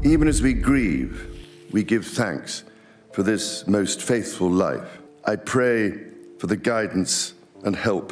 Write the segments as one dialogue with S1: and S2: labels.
S1: Even as we grieve, we give thanks for this most faithful life. I pray for the guidance and help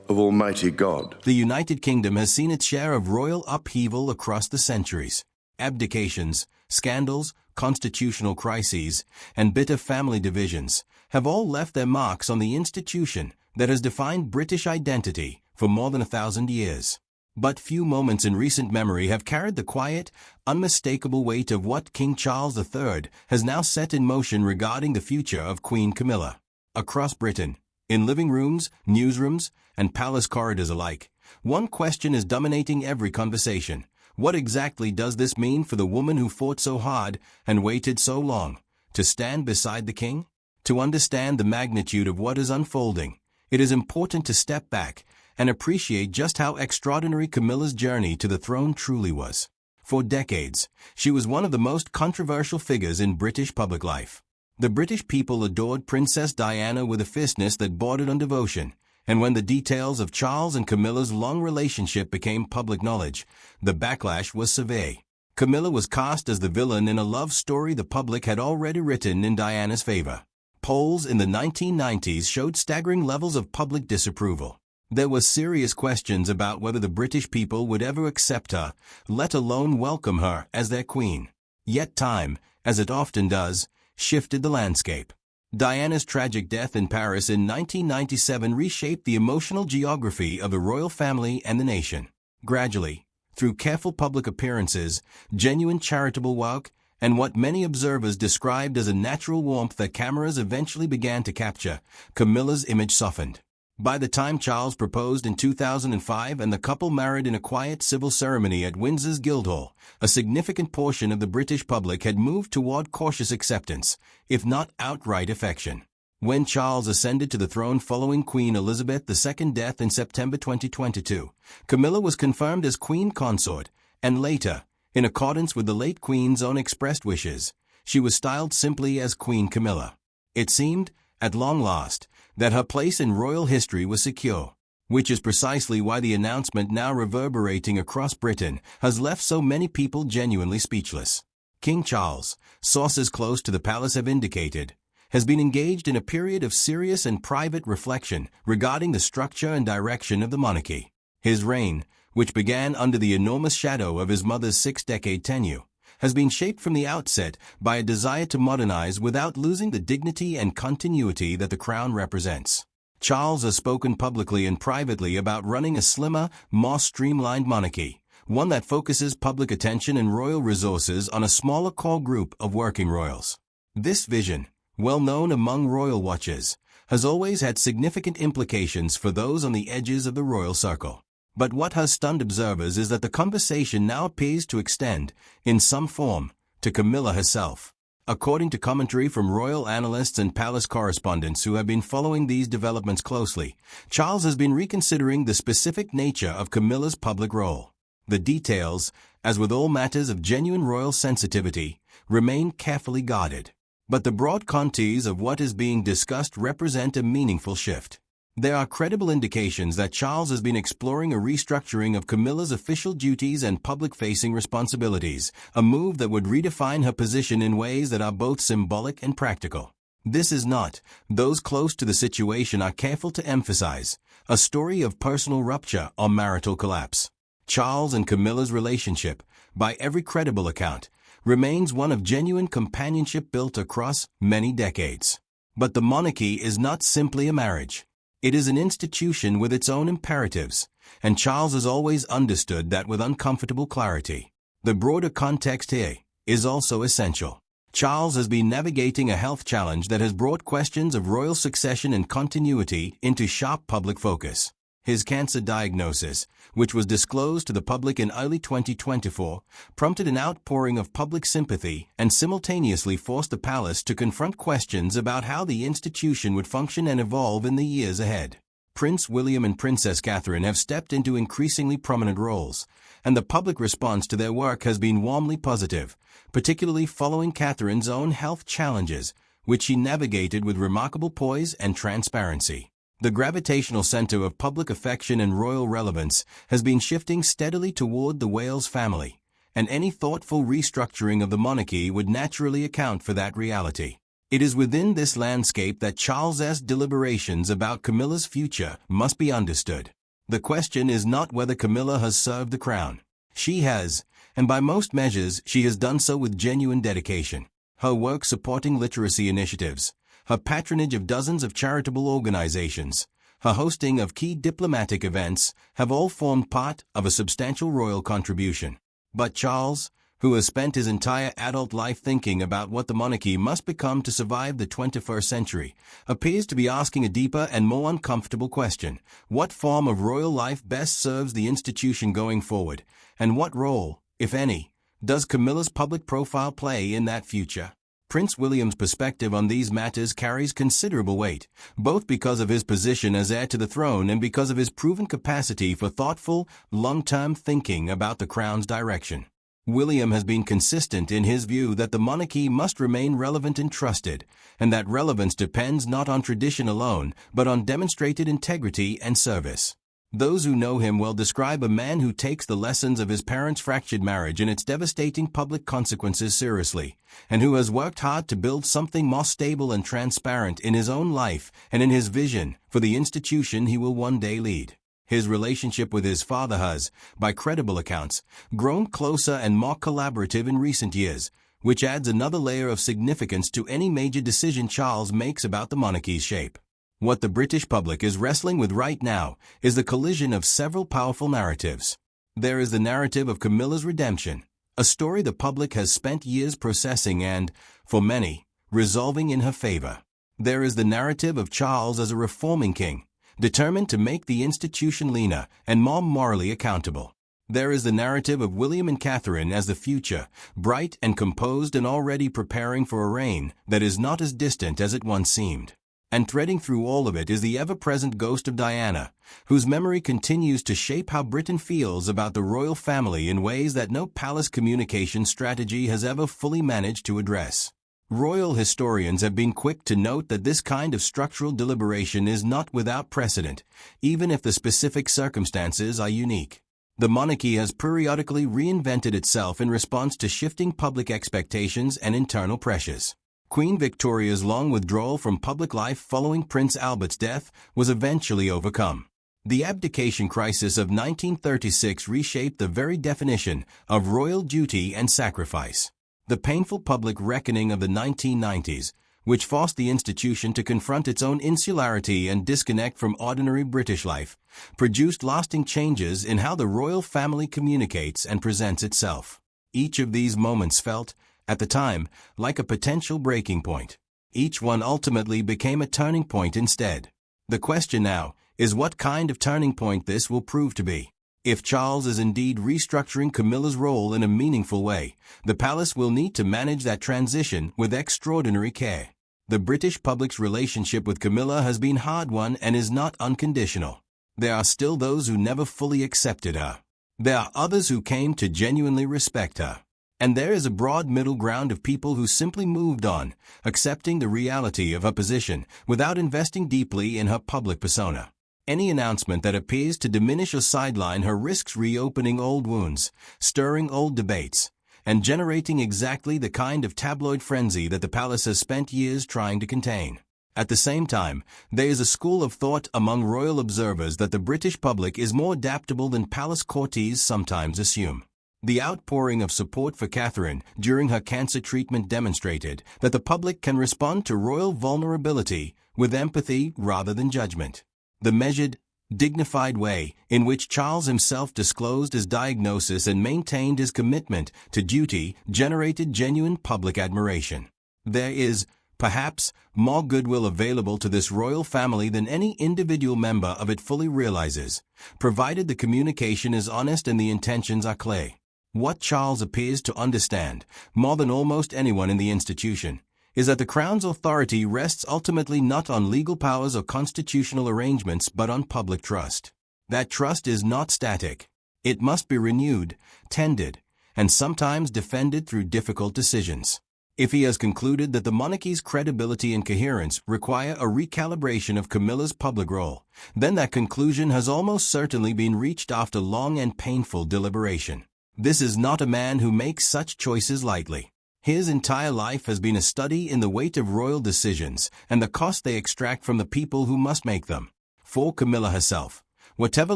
S1: of Almighty God.
S2: The United Kingdom has seen its share of royal upheaval across the centuries. Abdications, scandals, constitutional crises, and bitter family divisions have all left their marks on the institution that has defined British identity for more than 1,000 years. But few moments in recent memory have carried the quiet, unmistakable weight of what King Charles III has now set in motion regarding the future of Queen Camilla. Across Britain, in living rooms, newsrooms, and palace corridors alike, one question is dominating every conversation. What exactly does this mean for the woman who fought so hard and waited so long to stand beside the king? To understand the magnitude of what is unfolding, it is important to step back and appreciate just how extraordinary Camilla's journey to the throne truly was. For decades, she was one of the most controversial figures in British public life. The British people adored Princess Diana with a fierceness that bordered on devotion, and when the details of Charles and Camilla's long relationship became public knowledge, the backlash was severe. Camilla was cast as the villain in a love story the public had already written in Diana's favor. Polls in the 1990s showed staggering levels of public disapproval. There were serious questions about whether the British people would ever accept her, let alone welcome her as their queen. Yet time, as it often does, shifted the landscape. Diana's tragic death in Paris in 1997 reshaped the emotional geography of the royal family and the nation. Gradually, through careful public appearances, genuine charitable work, and what many observers described as a natural warmth that cameras eventually began to capture, Camilla's image softened. By the time Charles proposed in 2005 and the couple married in a quiet civil ceremony at Windsor's Guildhall, a significant portion of the British public had moved toward cautious acceptance, if not outright affection. When Charles ascended to the throne following Queen Elizabeth II's death in September 2022, Camilla was confirmed as Queen Consort, and later, in accordance with the late Queen's own expressed wishes, she was styled simply as Queen Camilla. It seemed, at long last, that her place in royal history was secure, which is precisely why the announcement now reverberating across Britain has left so many people genuinely speechless. King Charles, sources close to the palace have indicated, has been engaged in a period of serious and private reflection regarding the structure and direction of the monarchy. His reign, which began under the enormous shadow of his mother's 6-decade tenure, has been shaped from the outset by a desire to modernize without losing the dignity and continuity that the crown represents. Charles has spoken publicly and privately about running a slimmer, more streamlined monarchy, one that focuses public attention and royal resources on a smaller core group of working royals. This vision, well known among royal watchers, has always had significant implications for those on the edges of the royal circle. But what has stunned observers is that the conversation now appears to extend, in some form, to Camilla herself. According to commentary from royal analysts and palace correspondents who have been following these developments closely, Charles has been reconsidering the specific nature of Camilla's public role. The details, as with all matters of genuine royal sensitivity, remain carefully guarded. But the broad contours of what is being discussed represent a meaningful shift. There are credible indications that Charles has been exploring a restructuring of Camilla's official duties and public-facing responsibilities, a move that would redefine her position in ways that are both symbolic and practical. This is not, those close to the situation are careful to emphasize, a story of personal rupture or marital collapse. Charles and Camilla's relationship, by every credible account, remains one of genuine companionship built across many decades. But the monarchy is not simply a marriage. It is an institution with its own imperatives, and Charles has always understood that with uncomfortable clarity. The broader context here is also essential. Charles has been navigating a health challenge that has brought questions of royal succession and continuity into sharp public focus. His cancer diagnosis, which was disclosed to the public in early 2024, prompted an outpouring of public sympathy and simultaneously forced the palace to confront questions about how the institution would function and evolve in the years ahead. Prince William and Princess Catherine have stepped into increasingly prominent roles, and the public response to their work has been warmly positive, particularly following Catherine's own health challenges, which she navigated with remarkable poise and transparency. The gravitational center of public affection and royal relevance has been shifting steadily toward the Wales family, and any thoughtful restructuring of the monarchy would naturally account for that reality. It is within this landscape that Charles's deliberations about Camilla's future must be understood. The question is not whether Camilla has served the crown. She has, and by most measures she has done so with genuine dedication. Her work supporting literacy initiatives, her patronage of dozens of charitable organizations, her hosting of key diplomatic events have all formed part of a substantial royal contribution. But Charles, who has spent his entire adult life thinking about what the monarchy must become to survive the 21st century, appears to be asking a deeper and more uncomfortable question: what form of royal life best serves the institution going forward, and what role, if any, does Camilla's public profile play in that future? Prince William's perspective on these matters carries considerable weight, both because of his position as heir to the throne and because of his proven capacity for thoughtful, long-term thinking about the crown's direction. William has been consistent in his view that the monarchy must remain relevant and trusted, and that relevance depends not on tradition alone, but on demonstrated integrity and service. Those who know him well describe a man who takes the lessons of his parents' fractured marriage and its devastating public consequences seriously, and who has worked hard to build something more stable and transparent in his own life and in his vision for the institution he will one day lead. His relationship with his father has, by credible accounts, grown closer and more collaborative in recent years, which adds another layer of significance to any major decision Charles makes about the monarchy's shape. What the British public is wrestling with right now is the collision of several powerful narratives. There is the narrative of Camilla's redemption, a story the public has spent years processing and, for many, resolving in her favor. There is the narrative of Charles as a reforming king, determined to make the institution leaner and more morally accountable. There is the narrative of William and Catherine as the future, bright and composed and already preparing for a reign that is not as distant as it once seemed. And threading through all of it is the ever-present ghost of Diana, whose memory continues to shape how Britain feels about the royal family in ways that no palace communication strategy has ever fully managed to address. Royal historians have been quick to note that this kind of structural deliberation is not without precedent, even if the specific circumstances are unique. The monarchy has periodically reinvented itself in response to shifting public expectations and internal pressures. Queen Victoria's long withdrawal from public life following Prince Albert's death was eventually overcome. The abdication crisis of 1936 reshaped the very definition of royal duty and sacrifice. The painful public reckoning of the 1990s, which forced the institution to confront its own insularity and disconnect from ordinary British life, produced lasting changes in how the royal family communicates and presents itself. Each of these moments felt, at the time, like a potential breaking point. Each one ultimately became a turning point instead. The question now is what kind of turning point this will prove to be. If Charles is indeed restructuring Camilla's role in a meaningful way, the palace will need to manage that transition with extraordinary care. The British public's relationship with Camilla has been hard-won and is not unconditional. There are still those who never fully accepted her. There are others who came to genuinely respect her. And there is a broad middle ground of people who simply moved on, accepting the reality of her position without investing deeply in her public persona. Any announcement that appears to diminish or sideline her risks reopening old wounds, stirring old debates, and generating exactly the kind of tabloid frenzy that the palace has spent years trying to contain. At the same time, there is a school of thought among royal observers that the British public is more adaptable than palace courtiers sometimes assume. The outpouring of support for Catherine during her cancer treatment demonstrated that the public can respond to royal vulnerability with empathy rather than judgment. The measured, dignified way in which Charles himself disclosed his diagnosis and maintained his commitment to duty generated genuine public admiration. There is, perhaps, more goodwill available to this royal family than any individual member of it fully realizes, provided the communication is honest and the intentions are clear. What Charles appears to understand, more than almost anyone in the institution, is that the Crown's authority rests ultimately not on legal powers or constitutional arrangements but on public trust. That trust is not static. It must be renewed, tended, and sometimes defended through difficult decisions. If he has concluded that the monarchy's credibility and coherence require a recalibration of Camilla's public role, then that conclusion has almost certainly been reached after long and painful deliberation. This is not a man who makes such choices lightly. His entire life has been a study in the weight of royal decisions and the cost they extract from the people who must make them. For Camilla herself, whatever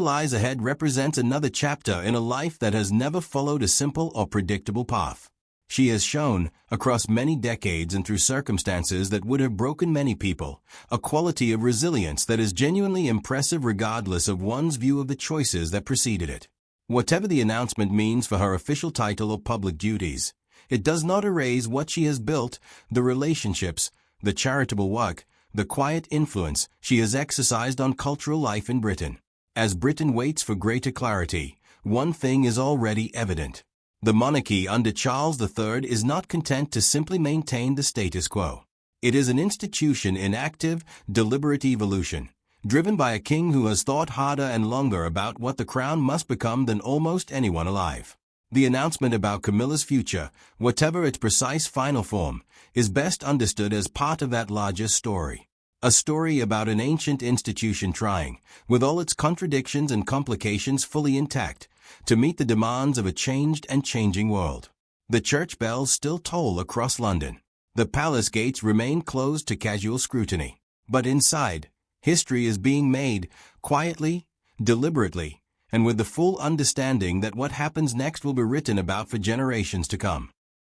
S2: lies ahead represents another chapter in a life that has never followed a simple or predictable path. She has shown, across many decades and through circumstances that would have broken many people, a quality of resilience that is genuinely impressive regardless of one's view of the choices that preceded it. Whatever the announcement means for her official title or public duties, it does not erase what she has built, the relationships, the charitable work, the quiet influence she has exercised on cultural life in Britain. As Britain waits for greater clarity, one thing is already evident. The monarchy under Charles III is not content to simply maintain the status quo. It is an institution in active, deliberate evolution, driven by a king who has thought harder and longer about what the crown must become than almost anyone alive. The announcement about Camilla's future, whatever its precise final form, is best understood as part of that larger story. A story about an ancient institution trying, with all its contradictions and complications fully intact, to meet the demands of a changed and changing world. The church bells still toll across London. The palace gates remain closed to casual scrutiny. But inside, history is being made, quietly, deliberately, and with the full understanding that what happens next will be written about for generations to come.